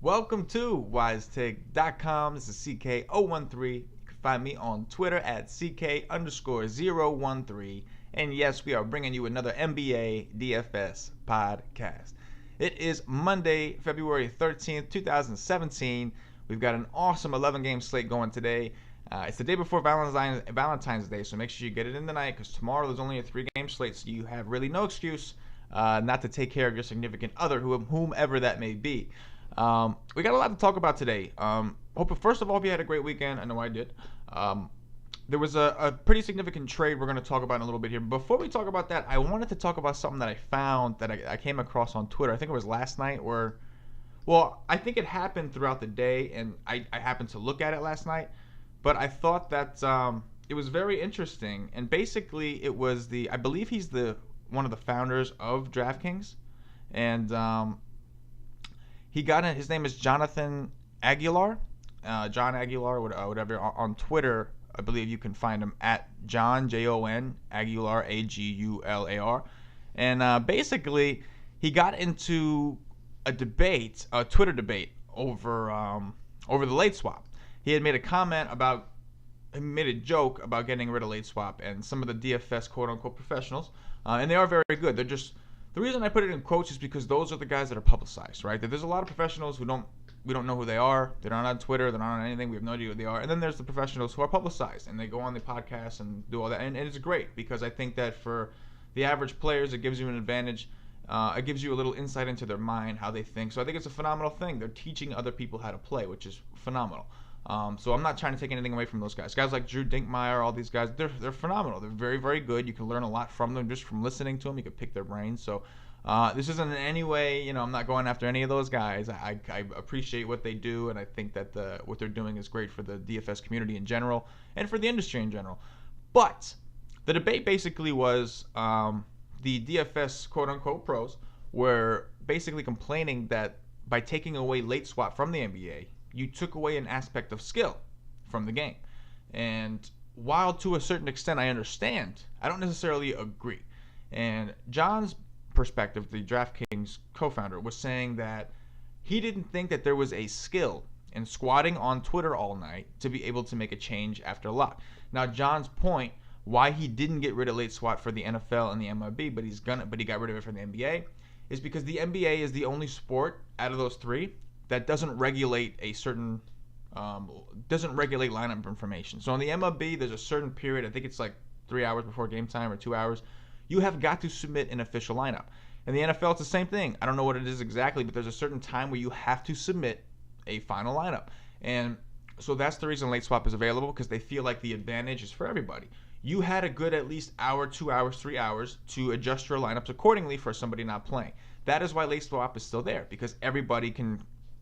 Welcome to WiseTake.com. This is CK013. You can find me on Twitter at CK_013. And yes, we are bringing you another NBA DFS podcast. It is Monday, February 13th, 2017. We've got an awesome 11-game slate going today. It's the day before Valentine's Day, so make sure you get it in tonight because tomorrow there's only a 3-game slate, so you have really no excuse not to take care of your significant other, whomever that may be. We got a lot to talk about today. First of all, hope you had a great weekend. I know I did. There was a pretty significant trade we're going to talk about in a little bit here. Before we talk about that, I wanted to talk about something that I found that I came across on Twitter. I think it was last night I think it happened throughout the day, and I happened to look at it last night. But I thought that it was very interesting. And basically, it was I believe he's one of the founders of DraftKings. And he got in. His name is Jonathan Aguilar, John Aguilar, whatever. On Twitter, I believe you can find him at John Jon Aguilar Agular, and basically he got into a Twitter debate over the late swap. He had made a joke about getting rid of late swap, and some of the DFS quote unquote professionals, and they are very good. They're just The reason I put it in quotes is because those are the guys that are publicized, right? There's a lot of professionals we don't know who they are. They're not on Twitter. They're not on anything. We have no idea who they are. And then there's the professionals who are publicized, and they go on the podcast and do all that. And it's great because I think that for the average players, it gives you an advantage. It gives you a little insight into their mind, how they think. So I think it's a phenomenal thing. They're teaching other people how to play, which is phenomenal. So I'm not trying to take anything away from those guys. Guys like Drew Dinkmeyer, all these guys, they're phenomenal. They're very, very good. You can learn a lot from them just from listening to them. You can pick their brains. So this isn't in any way, I'm not going after any of those guys. I appreciate what they do, and I think that what they're doing is great for the DFS community in general and for the industry in general. But the debate basically was the DFS quote-unquote pros were basically complaining that by taking away late swap from the NBA, you took away an aspect of skill from the game. And while to a certain extent I understand, I don't necessarily agree. And John's perspective, the DraftKings co-founder, was saying that he didn't think that there was a skill in squatting on Twitter all night to be able to make a change after lock. Now, John's point why he didn't get rid of late swap for the NFL and the MLB, but he got rid of it for the NBA, is because the NBA is the only sport out of those three that doesn't regulate lineup information. So in the MLB, there's a certain period, I think it's like 3 hours before game time or 2 hours, you have got to submit an official lineup. In the NFL, it's the same thing. I don't know what it is exactly, but there's a certain time where you have to submit a final lineup. And so that's the reason late swap is available, because they feel like the advantage is for everybody. You had a good at least hour, 2 hours, 3 hours to adjust your lineups accordingly for somebody not playing. That is why late swap is still there, because everybody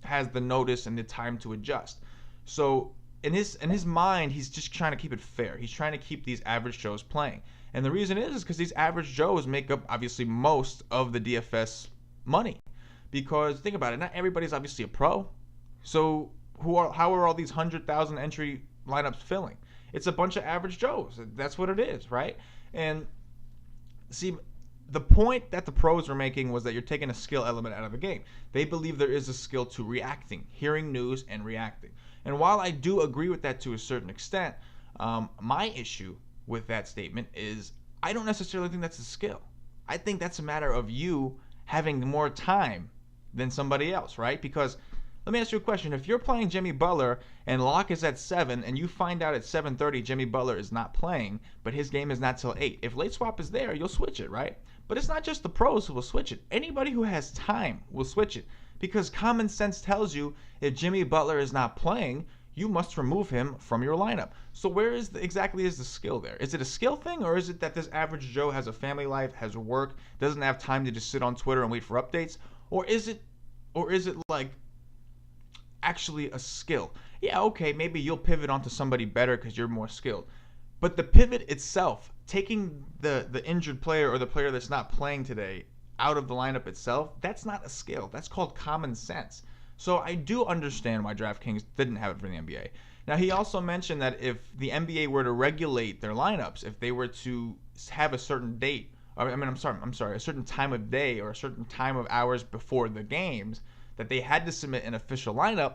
has the notice and the time to adjust. So in his mind, he's just trying to keep it fair. He's trying to keep these average Joes playing. And the reason is because these average Joes make up obviously most of the DFS money. Because think about it, not everybody's obviously a pro. So how are all these 100,000 entry lineups filling? It's a bunch of average Joes. That's what it is, right? And see, the point that the pros were making was that you're taking a skill element out of the game. They believe there is a skill to reacting, hearing news and reacting. And while I do agree with that to a certain extent, my issue with that statement is I don't necessarily think that's a skill. I think that's a matter of you having more time than somebody else, right? Because let me ask you a question. If you're playing Jimmy Butler and lock is at 7 and you find out at 7:30 Jimmy Butler is not playing, but his game is not till 8, if late swap is there, you'll switch it, right? But it's not just the pros who will switch it. Anybody who has time will switch it, because common sense tells you if Jimmy Butler is not playing, you must remove him from your lineup. So where exactly is the skill there? Is it a skill thing, or is it that this average Joe has a family life, has work, doesn't have time to just sit on Twitter and wait for updates? Or is it like actually a skill? Yeah, okay, maybe you'll pivot onto somebody better because you're more skilled. But the pivot itself, taking the injured player or the player that's not playing today out of the lineup itself, that's not a skill. That's called common sense. So I do understand why DraftKings didn't have it for the NBA. Now, he also mentioned that if the NBA were to regulate their lineups, if they were to have a certain date, a certain time of day or a certain time of hours before the games, that they had to submit an official lineup,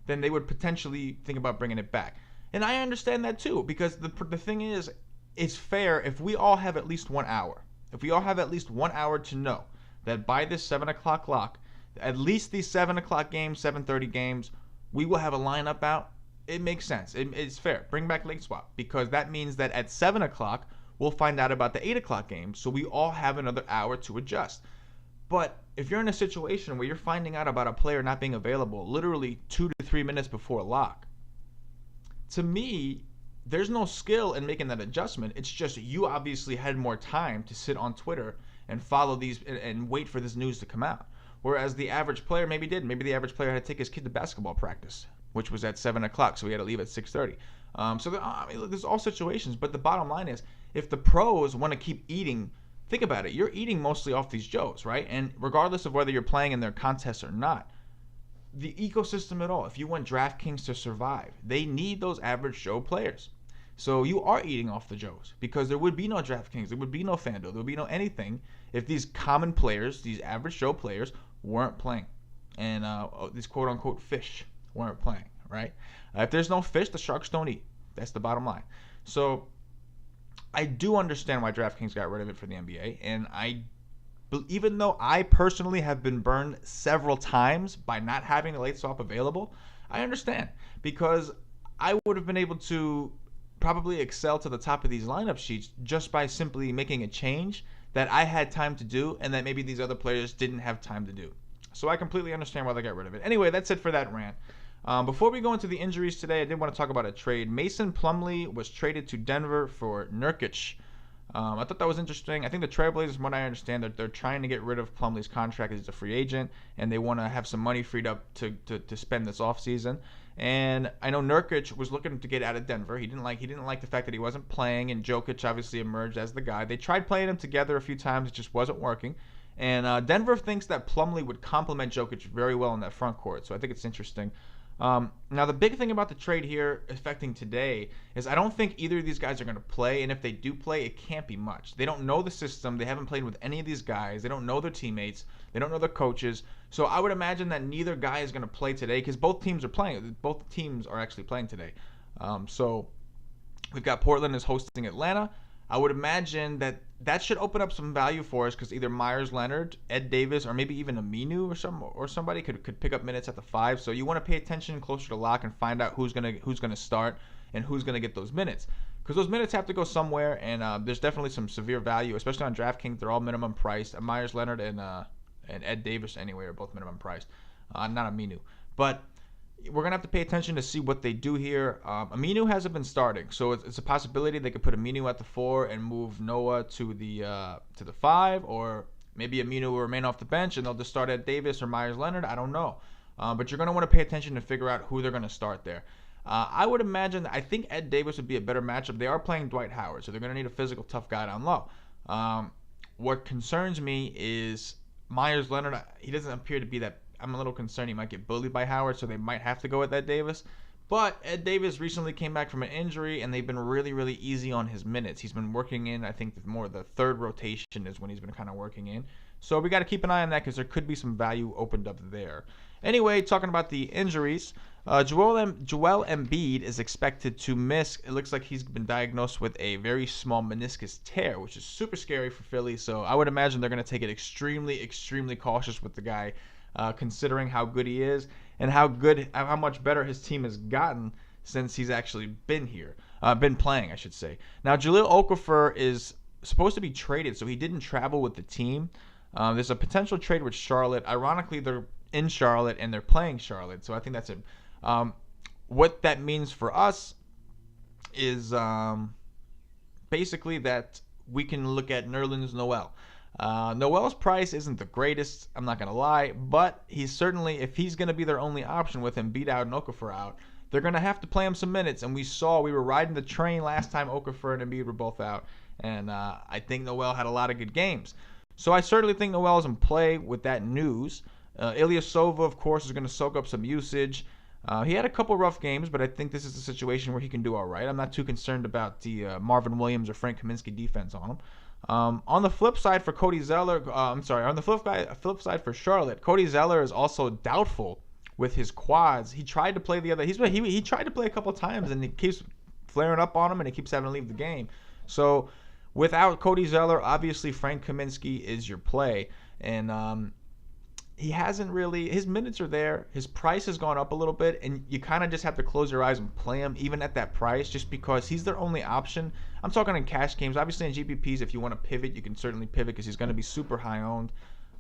then they would potentially think about bringing it back. And I understand that too, because the thing is, it's fair if we all have at least 1 hour. If we all have at least 1 hour to know that by this 7 o'clock clock, at least these 7 o'clock games, 7:30 games, we will have a lineup out. It makes sense. It's fair. Bring back late swap, because that means that at 7 o'clock, we'll find out about the 8 o'clock games, so we all have another hour to adjust. But if you're in a situation where you're finding out about a player not being available literally 2 to 3 minutes before lock, to me, there's no skill in making that adjustment. It's just you obviously had more time to sit on Twitter and follow these and wait for this news to come out. Whereas the average player maybe didn't. Maybe the average player had to take his kid to basketball practice, which was at 7 o'clock, so he had to leave at 6:30. There's all situations, but the bottom line is, if the pros want to keep eating, think about it. You're eating mostly off these Joes, right? And regardless of whether you're playing in their contests or not, the ecosystem at all, if you want DraftKings to survive, they need those average Joe players. So you are eating off the Joes, because there would be no DraftKings, there would be no FanDuel, there would be no anything if these common players, these average Joe players, weren't playing. And these quote-unquote fish weren't playing, right? If there's no fish, the sharks don't eat. That's the bottom line. So I do understand why DraftKings got rid of it for the NBA, and even though I personally have been burned several times by not having a late swap available, I understand, because I would have been able to probably excel to the top of these lineup sheets just by simply making a change that I had time to do and that maybe these other players didn't have time to do. So I completely understand why they got rid of it. Anyway, that's it for that rant. Before we go into the injuries today, I did want to talk about a trade. Mason Plumlee was traded to Denver for Nurkic. I thought that was interesting. I think the Trailblazers, from what I understand, they're trying to get rid of Plumlee's contract as he's a free agent, and they want to have some money freed up to spend this offseason. And I know Nurkic was looking to get out of Denver. He didn't like the fact that he wasn't playing, and Jokic obviously emerged as the guy. They tried playing them together a few times. It just wasn't working. And Denver thinks that Plumlee would complement Jokic very well in that front court, so I think it's interesting. Now, the big thing about the trade here affecting today is I don't think either of these guys are going to play, and if they do play, it can't be much. They don't know the system. They haven't played with any of these guys. They don't know their teammates. They don't know their coaches. So I would imagine that neither guy is going to play today, because both teams are playing. Both teams are actually playing today. So we've got Portland is hosting Atlanta. I would imagine that should open up some value for us, because either Myers Leonard, Ed Davis, or maybe even Aminu or somebody could pick up minutes at the 5. So you want to pay attention closer to lock and find out who's gonna start and who's gonna get those minutes, because those minutes have to go somewhere. And there's definitely some severe value, especially on DraftKings. They're all minimum priced. Myers Leonard and Ed Davis anyway are both minimum priced. Not Aminu, but we're going to have to pay attention to see what they do here. Aminu hasn't been starting, so it's a possibility they could put Aminu at the 4 and move Noah to the 5, or maybe Aminu will remain off the bench and they'll just start at Davis or Myers Leonard. I don't know. But you're going to want to pay attention to figure out who they're going to start there. I would imagine, I think Ed Davis would be a better matchup. They are playing Dwight Howard, so they're going to need a physical, tough guy down low. What concerns me is Myers Leonard. He doesn't appear to be that. I'm a little concerned he might get bullied by Howard, so they might have to go with Ed Davis. But Ed Davis recently came back from an injury, and they've been really, really easy on his minutes. He's been working in, I think, more the third rotation is when he's been kind of working in. So we got to keep an eye on that, because there could be some value opened up there. Anyway, talking about the injuries, Joel Embiid is expected to miss. It looks like he's been diagnosed with a very small meniscus tear, which is super scary for Philly. So I would imagine they're going to take it extremely, extremely cautious with the guy. Considering how good he is and how much better his team has gotten since he's actually been playing, I should say. Now, Jahlil Okafor is supposed to be traded, so he didn't travel with the team. There's a potential trade with Charlotte. Ironically, they're in Charlotte and they're playing Charlotte, so I think that's it. What that means for us is basically that we can look at Nerlens Noel. Noel's price isn't the greatest, I'm not going to lie, but he's certainly, if he's going to be their only option with him beat out and Okafor out, they're going to have to play him some minutes. And we were riding the train last time Okafor and Embiid were both out, and I think Noel had a lot of good games. So I certainly think Noel's in play with that news. Ilyasova, of course, is going to soak up some usage. He had a couple rough games, but I think this is a situation where he can do all right. I'm not too concerned about the Marvin Williams or Frank Kaminsky defense on him. On the flip side for Cody Zeller, on the flip side for Charlotte, Cody Zeller is also doubtful with his quads. He tried to play he tried to play a couple times and it keeps flaring up on him and he keeps having to leave the game. So without Cody Zeller, obviously Frank Kaminsky is your play, and he hasn't really. His minutes are there. His price has gone up a little bit, and you kind of just have to close your eyes and play him even at that price, just because he's their only option. I'm talking in cash games. Obviously in GPPs, if you want to pivot, you can certainly pivot because he's going to be super high owned.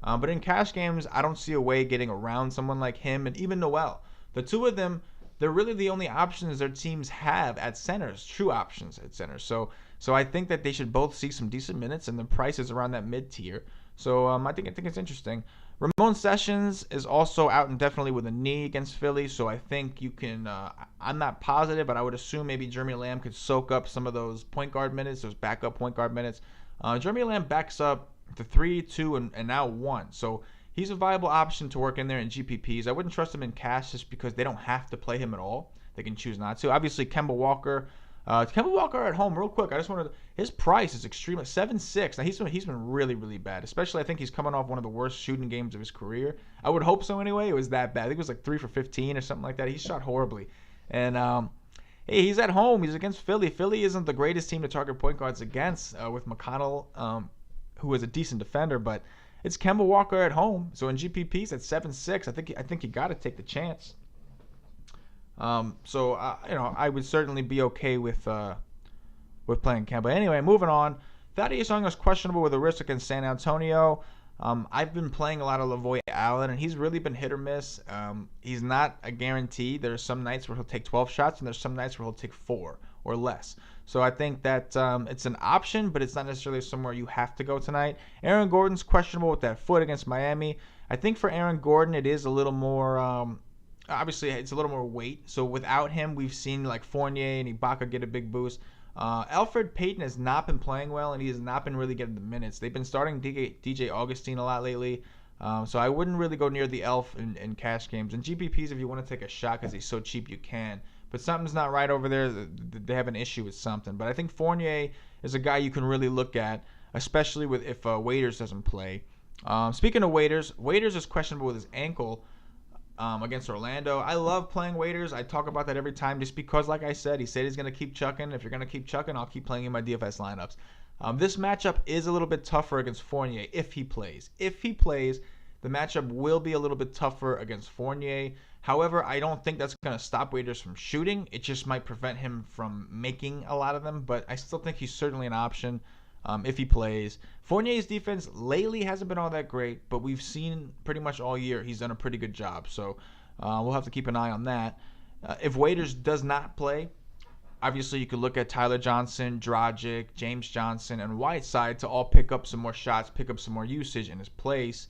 But in cash games, I don't see a way getting around someone like him and even Noel. The two of them, they're really the only options their teams have at centers, true options at centers. So I think that they should both see some decent minutes, and the price is around that mid tier. So I think it's interesting. Ramon Sessions is also out indefinitely with a knee against Philly, so I think you can. I'm not positive, but I would assume maybe Jeremy Lamb could soak up some of those point guard minutes, those backup point guard minutes. Jeremy Lamb backs up to 3, 2, and now 1, so he's a viable option to work in there in GPPs. I wouldn't trust him in cash just because they don't have to play him at all. They can choose not to. Obviously, Kemba Walker. Kemba Walker at home, real quick. I just wanted his price is extremely 7.6. Now he's been really really bad. Especially I think he's coming off one of the worst shooting games of his career. I would hope so anyway. It was that bad. I think it was like 3 for 15 or something like that. He shot horribly. And hey, he's at home. He's against Philly. Philly isn't the greatest team to target point guards against with McConnell, who is a decent defender, but it's Kemba Walker at home. So in GPPs at 7.6, I think you got to take the chance. I would certainly be okay with playing Kemba. Anyway, moving on. Thaddeus Young is questionable with a wrist against San Antonio. I've been playing a lot of Lavoie Allen, and he's really been hit or miss. He's not a guarantee. There's some nights where he'll take 12 shots, and there's some nights where he'll take 4 or less. So I think that it's an option, but it's not necessarily somewhere you have to go tonight. Aaron Gordon's questionable with that foot against Miami. I think for Aaron Gordon, it is a little more. Obviously, it's a little more weight. So without him, we've seen like Fournier and Ibaka get a big boost. Elfrid Payton has not been playing well, and he has not been really getting the minutes. They've been starting DJ Augustine a lot lately. So I wouldn't really go near the Elf in cash games. And GPPs, if you want to take a shot because he's so cheap, you can. But something's not right over there. They have an issue with something. But I think Fournier is a guy you can really look at, especially if Waiters doesn't play. Speaking of Waiters is questionable with his ankle. Against Orlando. I love playing Waiters. I talk about that every time just because, like I said, he said he's going to keep chucking. If you're going to keep chucking, I'll keep playing in my DFS lineups. This matchup is a little bit tougher against Fournier if he plays. If he plays, the matchup will be a little bit tougher against Fournier. However, I don't think that's going to stop Waiters from shooting. It just might prevent him from making a lot of them, but I still think he's certainly an option. If he plays. Fournier's defense lately hasn't been all that great, but we've seen pretty much all year he's done a pretty good job. So we'll have to keep an eye on that. If Waiters does not play, obviously you could look at Tyler Johnson, Dragic, James Johnson, and Whiteside to all pick up some more shots, pick up some more usage in his place.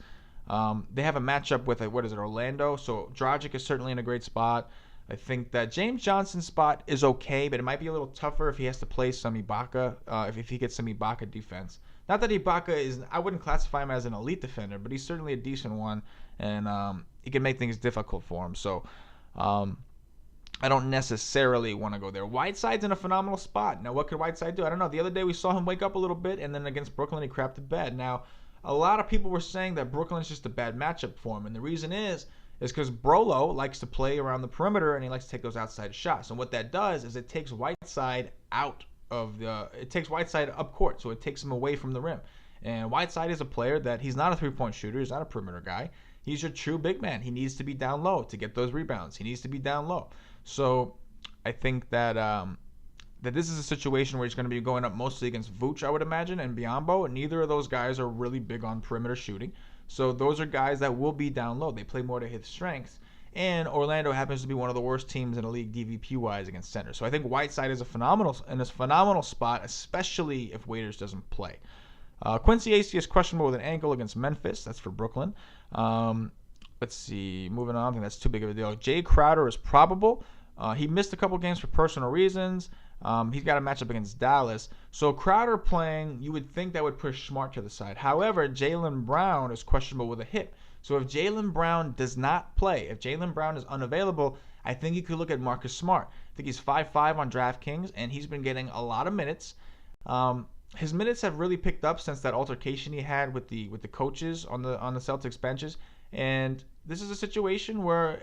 They have a matchup with, Orlando. So Dragic is certainly in a great spot. I think that James Johnson's spot is okay, but it might be a little tougher if he has to play some Ibaka, if he gets some Ibaka defense. Not that Ibaka I wouldn't classify him as an elite defender, but he's certainly a decent one, and he can make things difficult for him. So I don't necessarily want to go there. Whiteside's in a phenomenal spot. Now, what could Whiteside do? I don't know. The other day we saw him wake up a little bit, and then against Brooklyn he crapped the bed. Now, a lot of people were saying that Brooklyn's just a bad matchup for him, and the reason is because Brolo likes to play around the perimeter and he likes to take those outside shots. And what that does is it takes Whiteside up court, so it takes him away from the rim. And Whiteside is a player that he's not a three-point shooter, he's not a perimeter guy. He's your true big man. He needs to be down low to get those rebounds. He needs to be down low. So I think that that this is a situation where he's going to be going up mostly against Vooch, I would imagine, and Biyombo. And neither of those guys are really big on perimeter shooting. So those are guys that will be down low. They play more to his strengths. And Orlando happens to be one of the worst teams in the league DVP-wise against center. So I think Whiteside is in a phenomenal spot, especially if Waiters doesn't play. Quincy Acy is questionable with an ankle against Memphis. That's for Brooklyn. Let's see. Moving on. I think that's too big of a deal. Jay Crowder is probable. He missed a couple games for personal reasons. He's got a matchup against Dallas. So Crowder playing, you would think that would push Smart to the side. However, Jaylen Brown is questionable with a hip. So if Jaylen Brown does not play, if Jaylen Brown is unavailable, I think you could look at Marcus Smart. I think he's 5'5" on DraftKings, and he's been getting a lot of minutes. his minutes have really picked up since that altercation he had with the coaches on the Celtics benches, and this is a situation where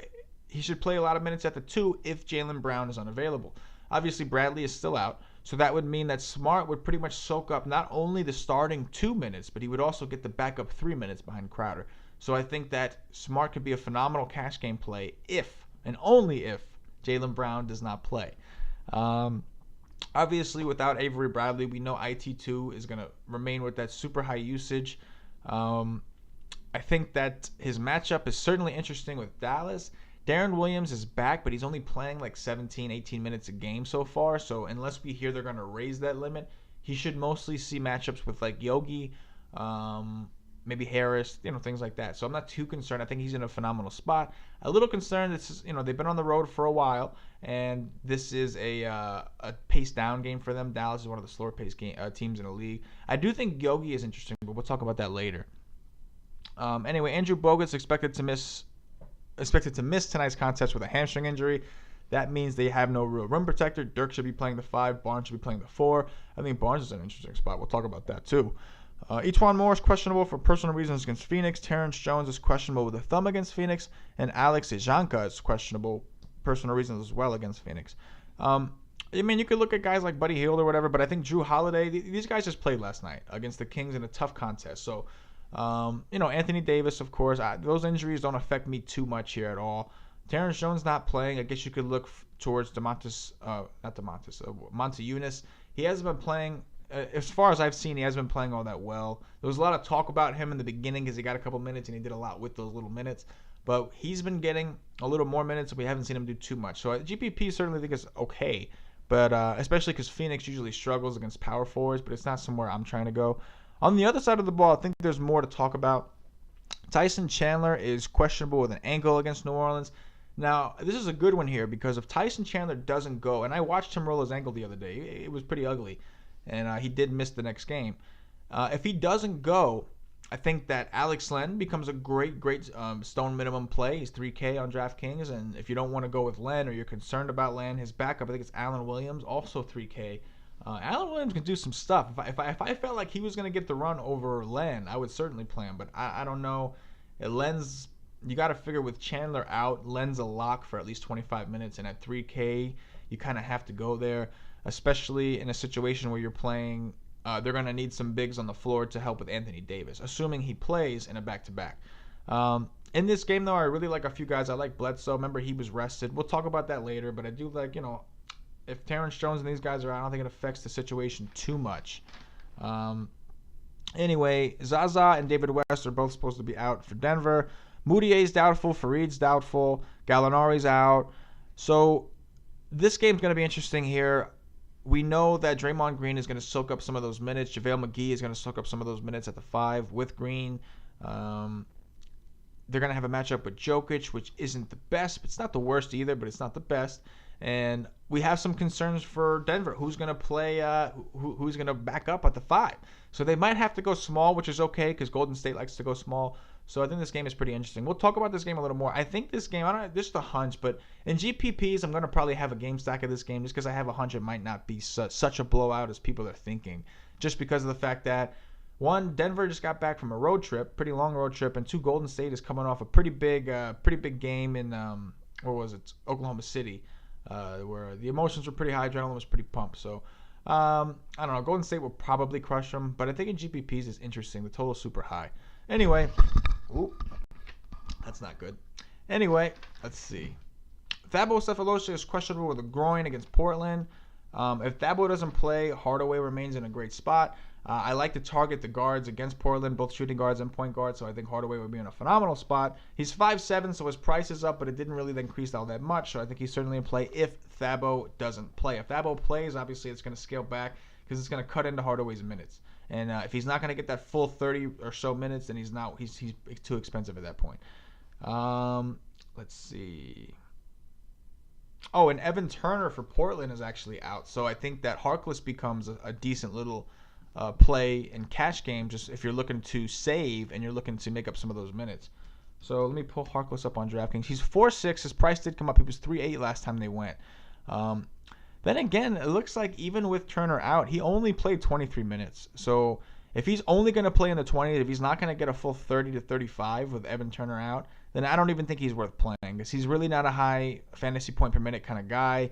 he should play a lot of minutes at the 2 if Jaylen Brown is unavailable. Obviously, Bradley is still out, so that would mean that Smart would pretty much soak up not only the starting 2 minutes, but he would also get the backup 3 minutes behind Crowder. So I think that Smart could be a phenomenal cash game play if, and only if, Jaylen Brown does not play. Obviously, without Avery Bradley, we know IT2 is going to remain with that super high usage. I think that his matchup is certainly interesting with Dallas. Darren Williams is back, but he's only playing like 17, 18 minutes a game so far. So unless we hear they're going to raise that limit, he should mostly see matchups with like Yogi, maybe Harris, things like that. So I'm not too concerned. I think he's in a phenomenal spot. A little concerned. They've been on the road for a while, and this is a pace down game for them. Dallas is one of the slower pace teams in the league. I do think Yogi is interesting, but we'll talk about that later. Anyway, Andrew Bogut's expected to miss tonight's contest with a hamstring injury. That means they have no real rim protector. Dirk should be playing the 5. Barnes should be playing the 4. I think Barnes is an interesting spot. We'll talk about that too. E'Twaun Moore is questionable for personal reasons against Phoenix. Terrence Jones is questionable with a thumb against Phoenix. And Alex Ijanka is questionable personal reasons as well against Phoenix. You could look at guys like Buddy Hield or whatever, but I think Drew Holiday, these guys just played last night against the Kings in a tough contest. So, Anthony Davis, of course, those injuries don't affect me too much here at all. Terrence Jones not playing. I guess you could look towards Montejunas. He hasn't been playing. As far as I've seen, he hasn't been playing all that well. There was a lot of talk about him in the beginning because he got a couple minutes and he did a lot with those little minutes. But he's been getting a little more minutes, and we haven't seen him do too much. So GPP certainly think is okay, but especially because Phoenix usually struggles against power forwards, but it's not somewhere I'm trying to go. On the other side of the ball, I think there's more to talk about. Tyson Chandler is questionable with an ankle against New Orleans. Now, this is a good one here because if Tyson Chandler doesn't go, and I watched him roll his ankle the other day, it was pretty ugly, and he did miss the next game. If he doesn't go, I think that Alex Len becomes a great stone minimum play. He's 3K on DraftKings, and if you don't want to go with Len or you're concerned about Len, his backup, I think it's Allen Williams, also 3K. Allen Williams can do some stuff. If I felt like he was going to get the run over Len, I would certainly play him, but I don't know. Len's, you got to figure with Chandler out, Len's a lock for at least 25 minutes, and at 3K, you kind of have to go there, especially in a situation where you're playing. They're going to need some bigs on the floor to help with Anthony Davis, assuming he plays in a back-to-back. In this game, though, I really like a few guys. I like Bledsoe. Remember, he was rested. We'll talk about that later, but I do like, if Terrence Jones and these guys are out, I don't think it affects the situation too much. Anyway, Zaza and David West are both supposed to be out for Denver. Moutier's doubtful. Farid's doubtful. Gallinari's out. So this game's going to be interesting here. We know that Draymond Green is going to soak up some of those minutes. JaVale McGee is going to soak up some of those minutes at the 5 with Green. They're going to have a matchup with Jokic, which isn't the best. It's not the worst either, but it's not the best. And we have some concerns for Denver. Who's going to play? Who's going to back up at the 5? So they might have to go small, which is okay because Golden State likes to go small. So I think this game is pretty interesting. We'll talk about this game a little more. I think this game, this is a hunch, but in GPPs, I'm going to probably have a game stack of this game just because I have a hunch it might not be such a blowout as people are thinking. Just because of the fact that, 1, Denver just got back from a road trip, pretty long road trip, and 2, Golden State is coming off a pretty big game in, Oklahoma City, where the emotions were pretty high, adrenaline was pretty pumped. So, I don't know. Golden State will probably crush them, but I think in GPPs it's interesting. The total's super high. Anyway, that's not good. Anyway, let's see. Thabo Sefolosha is questionable with a groin against Portland. If Thabo doesn't play, Hardaway remains in a great spot. I like to target the guards against Portland, both shooting guards and point guards, so I think Hardaway would be in a phenomenal spot. He's 5'7", so his price is up, but it didn't really increase all that much, so I think he's certainly in play if Thabo doesn't play. If Thabo plays, obviously it's going to scale back because it's going to cut into Hardaway's minutes. And if he's not going to get that full 30 or so minutes, then he's too expensive at that point. Let's see. Oh, and Evan Turner for Portland is actually out. So I think that Harkless becomes a decent little play in cash game, just if you're looking to save and you're looking to make up some of those minutes. So let me pull Harkless up on DraftKings. He's 4'6". His price did come up. He was 3'8" last time they went. Then again, it looks like even with Turner out, he only played 23 minutes. So if he's only going to play in the 20s, if he's not going to get a full 30 to 35 with Evan Turner out, then I don't even think he's worth playing because he's really not a high fantasy point per minute kind of guy.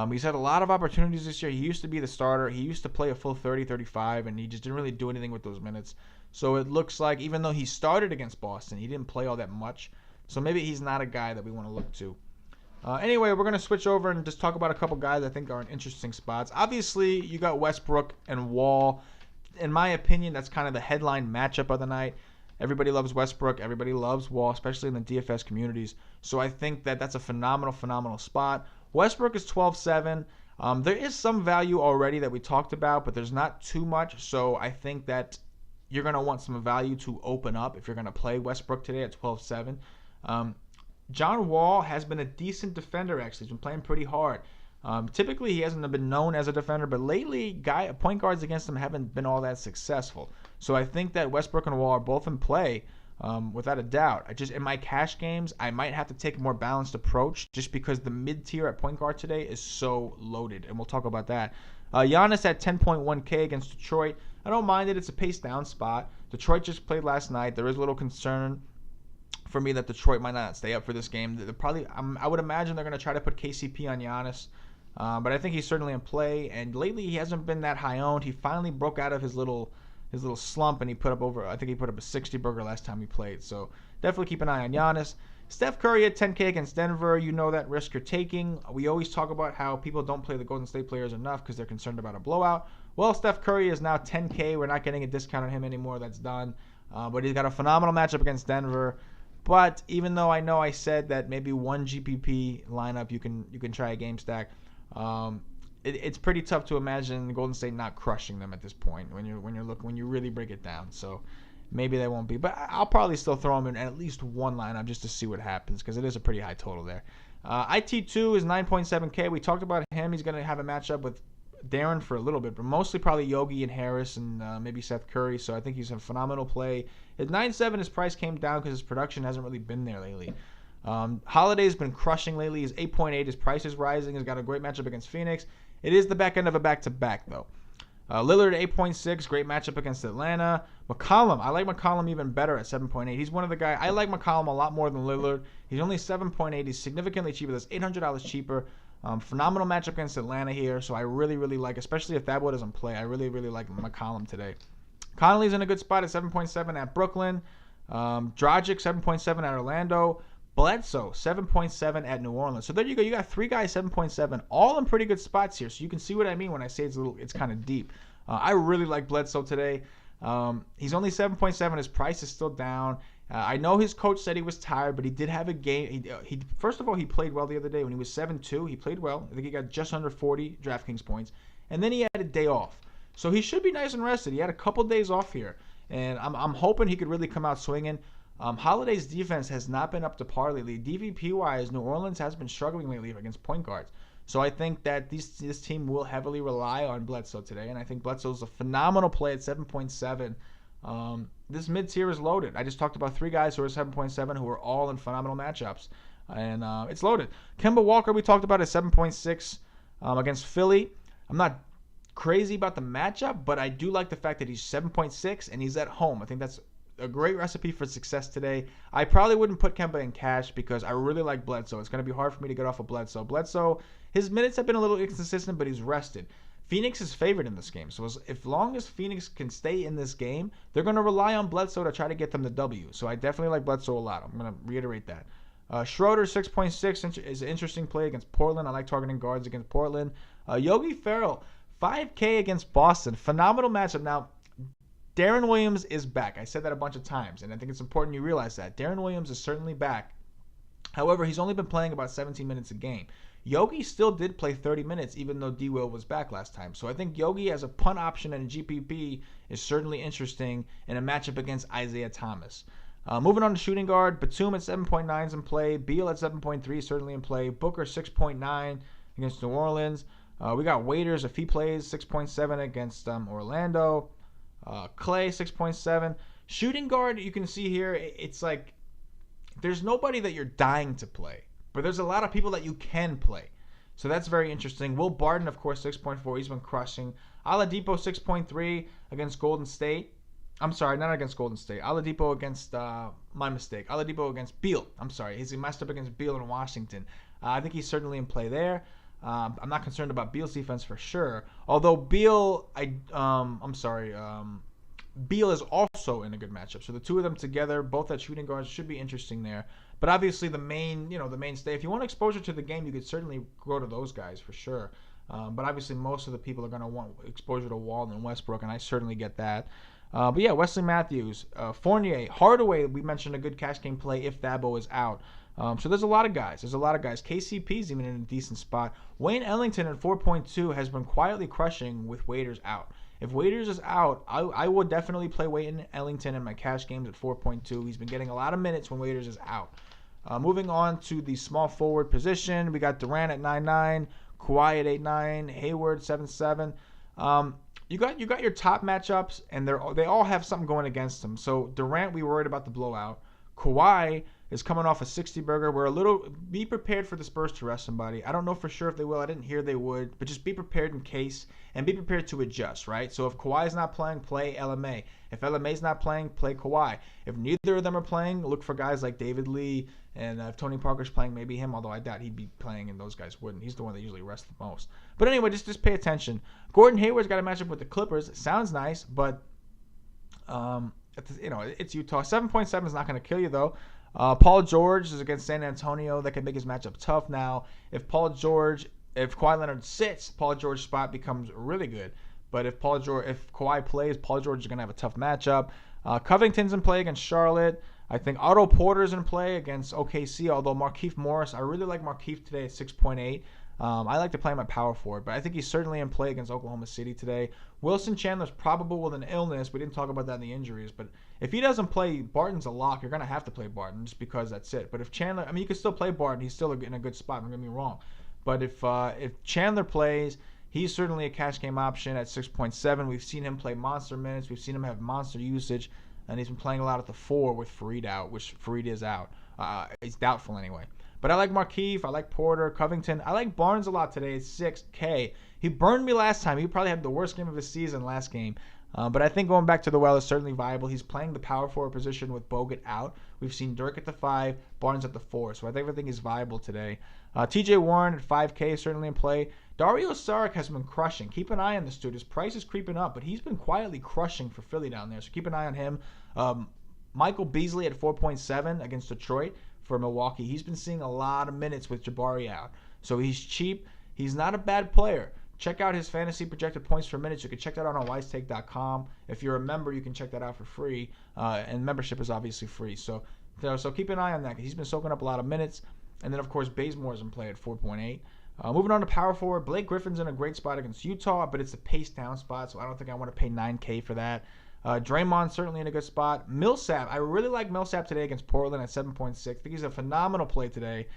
He's had a lot of opportunities this year. He used to be the starter. He used to play a full 30, 35, and he just didn't really do anything with those minutes. So it looks like even though he started against Boston, he didn't play all that much. So maybe he's not a guy that we want to look to. Anyway, we're going to switch over and just talk about a couple guys I think are in interesting spots. Obviously, you got Westbrook and Wall. In my opinion, that's kind of the headline matchup of the night. Everybody loves Westbrook. Everybody loves Wall, especially in the DFS communities. So I think that that's a phenomenal spot. Westbrook is 12-7. There is some value already that we talked about, but there's not too much. So I think that you're going to want some value to open up if you're going to play Westbrook today at 12-7. John Wall has been a decent defender, actually. He's been playing pretty hard. Typically, he hasn't been known as a defender, but lately, point guards against him haven't been all that successful. So I think that Westbrook and Wall are both in play, without a doubt. In my cash games, I might have to take a more balanced approach just because the mid-tier at point guard today is so loaded, and we'll talk about that. Giannis at 10.1K against Detroit. I don't mind it. It's a pace-down spot. Detroit just played last night. There is a little concern for me that Detroit might not stay up for this game. I would imagine they're going to try to put KCP on Giannis, but I think he's certainly in play. And lately he hasn't been that high owned. He finally broke out of his little slump and he put up a 60 burger last time he played. So definitely keep an eye on Giannis. Steph Curry at 10K against Denver. You know that risk you're taking. We always talk about how people don't play the Golden State players enough because they're concerned about a blowout. Well, Steph Curry is now 10K. We're not getting a discount on him anymore. That's done. But he's got a phenomenal matchup against Denver. But even though I said that maybe one GPP lineup you can try a game stack, it's pretty tough to imagine Golden State not crushing them at this point when you really break it down. So maybe they won't be, but I'll probably still throw them in at least one lineup just to see what happens because it is a pretty high total there. IT2 is 9.7K. We talked about him. He's going to have a matchup with Darren for a little bit, but mostly probably Yogi and Harris and maybe Seth Curry. So I think he's a phenomenal play. At 9.7, his price came down because his production hasn't really been there lately. Holiday's been crushing lately. He's 8.8. His price is rising. He's got a great matchup against Phoenix. It is the back end of a back-to-back, though. Lillard at 8.6. Great matchup against Atlanta. McCollum. I like McCollum even better at 7.8. He's one of the guys. I like McCollum a lot more than Lillard. He's only 7.8. He's significantly cheaper. That's $800 cheaper. Phenomenal matchup against Atlanta here. So I really, really like, especially if Thabo doesn't play, I really, really like McCollum today. Conley's in a good spot at 7.7 at Brooklyn. Dragic, 7.7 at Orlando. Bledsoe, 7.7 at New Orleans. So there you go. You got three guys, 7.7, all in pretty good spots here. So you can see what I mean when I say it's kind of deep. I really like Bledsoe today. He's only 7.7. His price is still down. I know his coach said he was tired, but he did have a game. He first of all, he played well the other day when he was 7-2. He played well. I think he got just under 40 DraftKings points. And then he had a day off. So he should be nice and rested. He had a couple days off here. And I'm hoping he could really come out swinging. Holiday's defense has not been up to par lately. DVP-wise, New Orleans has been struggling lately against point guards. So I think that this team will heavily rely on Bledsoe today, and I think Bledsoe's a phenomenal play at 7.7. This mid-tier is loaded. I just talked about three guys who are 7.7 who are all in phenomenal matchups, and it's loaded. Kemba Walker we talked about at 7.6 against Philly. I'm not crazy about the matchup, but I do like the fact that he's 7.6 and he's at home. I think that's a great recipe for success today. I probably wouldn't put Kemba in cash because I really like Bledsoe. It's going to be hard for me to get off of Bledsoe. Bledsoe, his minutes have been a little inconsistent, but he's rested. Phoenix is favored in this game. So as long as Phoenix can stay in this game, they're going to rely on Bledsoe to try to get them the W. So I definitely like Bledsoe a lot. I'm going to reiterate that. Schroeder, 6.6 is an interesting play against Portland. I like targeting guards against Portland. Yogi Ferrell, 5K against Boston. Phenomenal matchup. Now, Darren Williams is back. I said that a bunch of times, and I think it's important you realize that. Darren Williams is certainly back. However, he's only been playing about 17 minutes a game. Yogi still did play 30 minutes, even though D-Will was back last time. So I think Yogi as a punt option and a GPP is certainly interesting in a matchup against Isaiah Thomas. Moving on to shooting guard, Batum at 7.9 is in play. Beal at 7.3 certainly in play. Booker 6.9 against New Orleans. We got Waiters if he plays 6.7 against Orlando. Clay 6.7. Shooting guard, you can see here, it's like there's nobody that you're dying to play, but there's a lot of people that you can play. So that's very interesting. Will Barton, of course, 6.4. He's been crushing. Oladipo 6.3 against Golden State. I'm sorry, not against Golden State. Oladipo against, my mistake. Oladipo against Beal. I'm sorry. He matched up against Beal in Washington. I think he's certainly in play there. I'm not concerned about Beal's defense for sure. Although Beal, Beal is also in a good matchup. So the two of them together, both at shooting guards, should be interesting there. But obviously the mainstay. If you want exposure to the game, you could certainly go to those guys for sure. But obviously most of the people are going to want exposure to Walton and Westbrook, and I certainly get that. But yeah, Wesley Matthews, Fournier, Hardaway, we mentioned a good cash game play if Thabo is out. So there's a lot of guys. KCP's even in a decent spot. Wayne Ellington at 4.2 has been quietly crushing with Waiters out. If Waiters is out, I would definitely play Wayne Ellington in my cash games at 4.2. He's been getting a lot of minutes when Waiters is out. Moving on to the small forward position, we got Durant at 9.9, Kawhi at 8.9, Hayward 7.7. You got your top matchups, and they all have something going against them. So Durant, we worried about the blowout. Kawhi is coming off a 60 burger. Be prepared for the Spurs to rest somebody. I don't know for sure if they will. I didn't hear they would, but just be prepared in case, and be prepared to adjust, right? So if Kawhi's not playing, play LMA. If LMA's not playing, play Kawhi. If neither of them are playing, look for guys like David Lee, and if Tony Parker's playing, maybe him, although I doubt he'd be playing and those guys wouldn't. He's the one that usually rests the most. But anyway, just pay attention. Gordon Hayward's got a matchup with the Clippers. It sounds nice, but it's Utah. 7.7 is not going to kill you, though. Paul George is against San Antonio. That could make his matchup tough now. If Kawhi Leonard sits, Paul George's spot becomes really good. But if Kawhi plays, Paul George is going to have a tough matchup. Covington's in play against Charlotte. I think Otto Porter's in play against OKC, although Markieff Morris, I really like Markieff today at 6.8. I like to play him at power forward, but I think he's certainly in play against Oklahoma City today. Wilson Chandler's probable with an illness. We didn't talk about that in the injuries, but if he doesn't play, Barton's a lock. You're going to have to play Barton just because that's it. But if Chandler, you can still play Barton. He's still in a good spot. Don't get me wrong. But if Chandler plays, he's certainly a cash game option at 6.7. We've seen him play monster minutes. We've seen him have monster usage, and he's been playing a lot at the 4 with Fareed out, which Fareed is out. He's doubtful anyway. But I like Markieff, I like Porter, Covington. I like Barnes a lot today at 6K. He burned me last time. He probably had the worst game of his season last game. But I think going back to the well is certainly viable. He's playing the power forward position with Bogut out. We've seen Dirk at the 5, Barnes at the 4. So I think everything is viable today. TJ Warren at 5K certainly in play. Dario Saric has been crushing. Keep an eye on this dude. His price is creeping up, but he's been quietly crushing for Philly down there. So keep an eye on him. Michael Beasley at 4.7 against Detroit for Milwaukee. He's been seeing a lot of minutes with Jabari out. So he's cheap. He's not a bad player. Check out his fantasy projected points per minute. You can check that out on WiseTake.com. If you're a member, you can check that out for free. And membership is obviously free. So keep an eye on that because he's been soaking up a lot of minutes. And then, of course, Bazemore's in play at 4.8. Moving on to power forward, Blake Griffin's in a great spot against Utah, but it's a pace down spot, so I don't think I want to pay 9K for that. Draymond certainly in a good spot. Millsap, I really like Millsap today against Portland at 7.6. I think he's a phenomenal play today.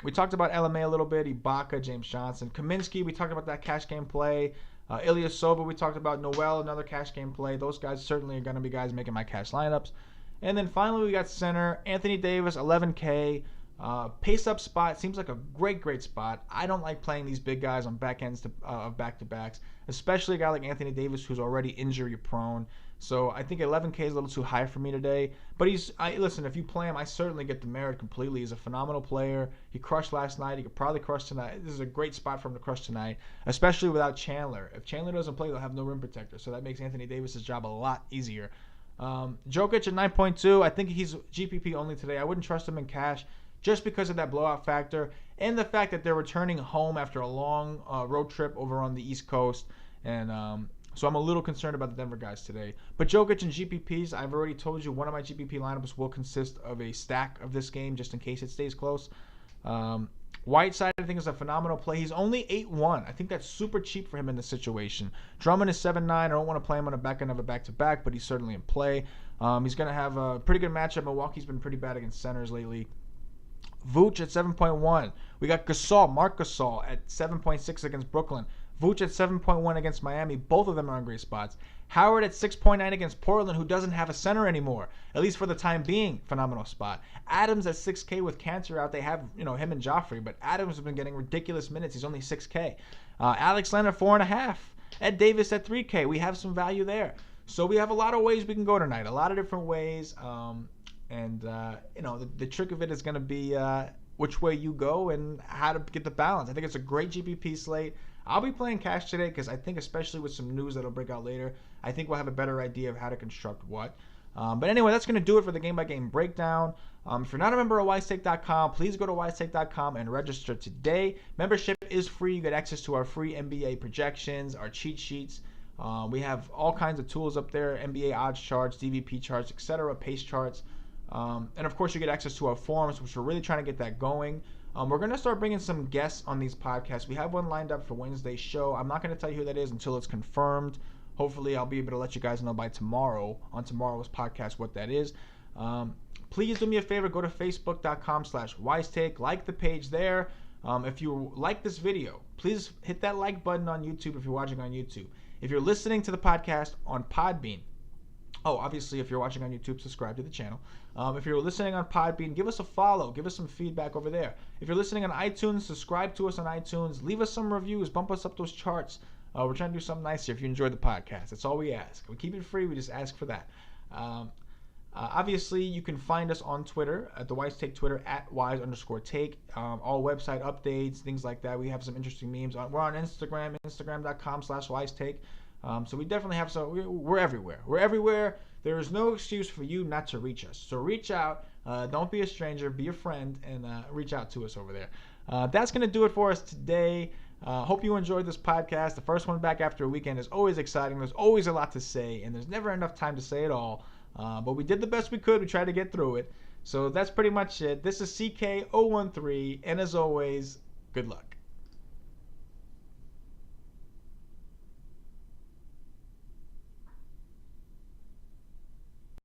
We talked about LMA a little bit, Ibaka, James Johnson. Kaminsky, we talked about that cash game play. Ilyasova, we talked about Noel, another cash game play. Those guys certainly are going to be guys making my cash lineups. And then finally we got center, Anthony Davis, 11K. Pace up spot seems like a great spot. I don't like playing these big guys on back ends of back-to-backs, especially a guy like Anthony Davis who's already injury prone. So I think 11K is a little too high for me today. But listen, if you play him, I certainly get the merit completely. He's a phenomenal player. He crushed last night. He could probably crush tonight. This is a great spot for him to crush tonight, especially without Chandler. If Chandler doesn't play, they'll have no rim protector. So that makes Anthony Davis' job a lot easier. Jokic at 9.2. I think he's GPP only today. I wouldn't trust him in cash, just because of that blowout factor and the fact that they're returning home after a long road trip over on the East Coast. And so I'm a little concerned about the Denver guys today. But Jokic and GPPs, I've already told you one of my GPP lineups will consist of a stack of this game just in case it stays close. Whiteside, I think, is a phenomenal play. He's only 8-1. I think that's super cheap for him in this situation. Drummond is 7-9. I don't want to play him on a back end of a back-to-back, but he's certainly in play. He's going to have a pretty good matchup. Milwaukee's been pretty bad against centers lately. Vooch at 7.1. We got Marc Gasol at 7.6 against Brooklyn. Vooch at 7.1 against Miami. Both of them are in great spots. Howard at 6.9 against Portland, who doesn't have a center anymore, at least for the time being. Phenomenal spot. Adams at 6K with Cantor out. They have him and Joffrey, but Adams has been getting ridiculous minutes. He's only 6K. Alex Leonard 4.5. Ed Davis at 3K. We have some value there. So we have a lot of ways we can go tonight. A lot of different ways. The trick of it is going to be which way you go and how to get the balance. I think it's a great GPP slate. I'll be playing cash today because I think, especially with some news that'll break out later, I think we'll have a better idea of how to construct what. But anyway, that's going to do it for the game-by-game breakdown. If you're not a member of WiseTake.com, please go to WiseTake.com and register today. Membership is free. You get access to our free NBA projections, our cheat sheets. We have all kinds of tools up there, NBA odds charts, DVP charts, etc., pace charts. And of course, you get access to our forums, which we're really trying to get that going. We're going to start bringing some guests on these podcasts. We have one lined up for Wednesday's show. I'm not going to tell you who that is until it's confirmed. Hopefully, I'll be able to let you guys know by tomorrow, on tomorrow's podcast, what that is. Please do me a favor. Go to facebook.com/WiseTake. Like the page there. If you like this video, please hit that like button on YouTube if you're watching on YouTube. If you're listening to the podcast on Podbean, obviously, if you're watching on YouTube, subscribe to the channel. If you're listening on Podbean, give us a follow. Give us some feedback over there. If you're listening on iTunes, subscribe to us on iTunes. Leave us some reviews. Bump us up those charts. We're trying to do something nice here if you enjoyed the podcast. That's all we ask. We keep it free. We just ask for that. Obviously, you can find us on Twitter, at the WiseTake Twitter, at @wise_take. All website updates, things like that. We have some interesting memes. We're on Instagram, instagram.com/WiseTake. So we definitely have we're everywhere. We're everywhere. There is no excuse for you not to reach us. So reach out. Don't be a stranger. Be a friend and reach out to us over there. That's going to do it for us today. Hope you enjoyed this podcast. The first one back after a weekend is always exciting. There's always a lot to say, and there's never enough time to say it all. But we did the best we could. We tried to get through it. So that's pretty much it. This is CK013, and as always, good luck.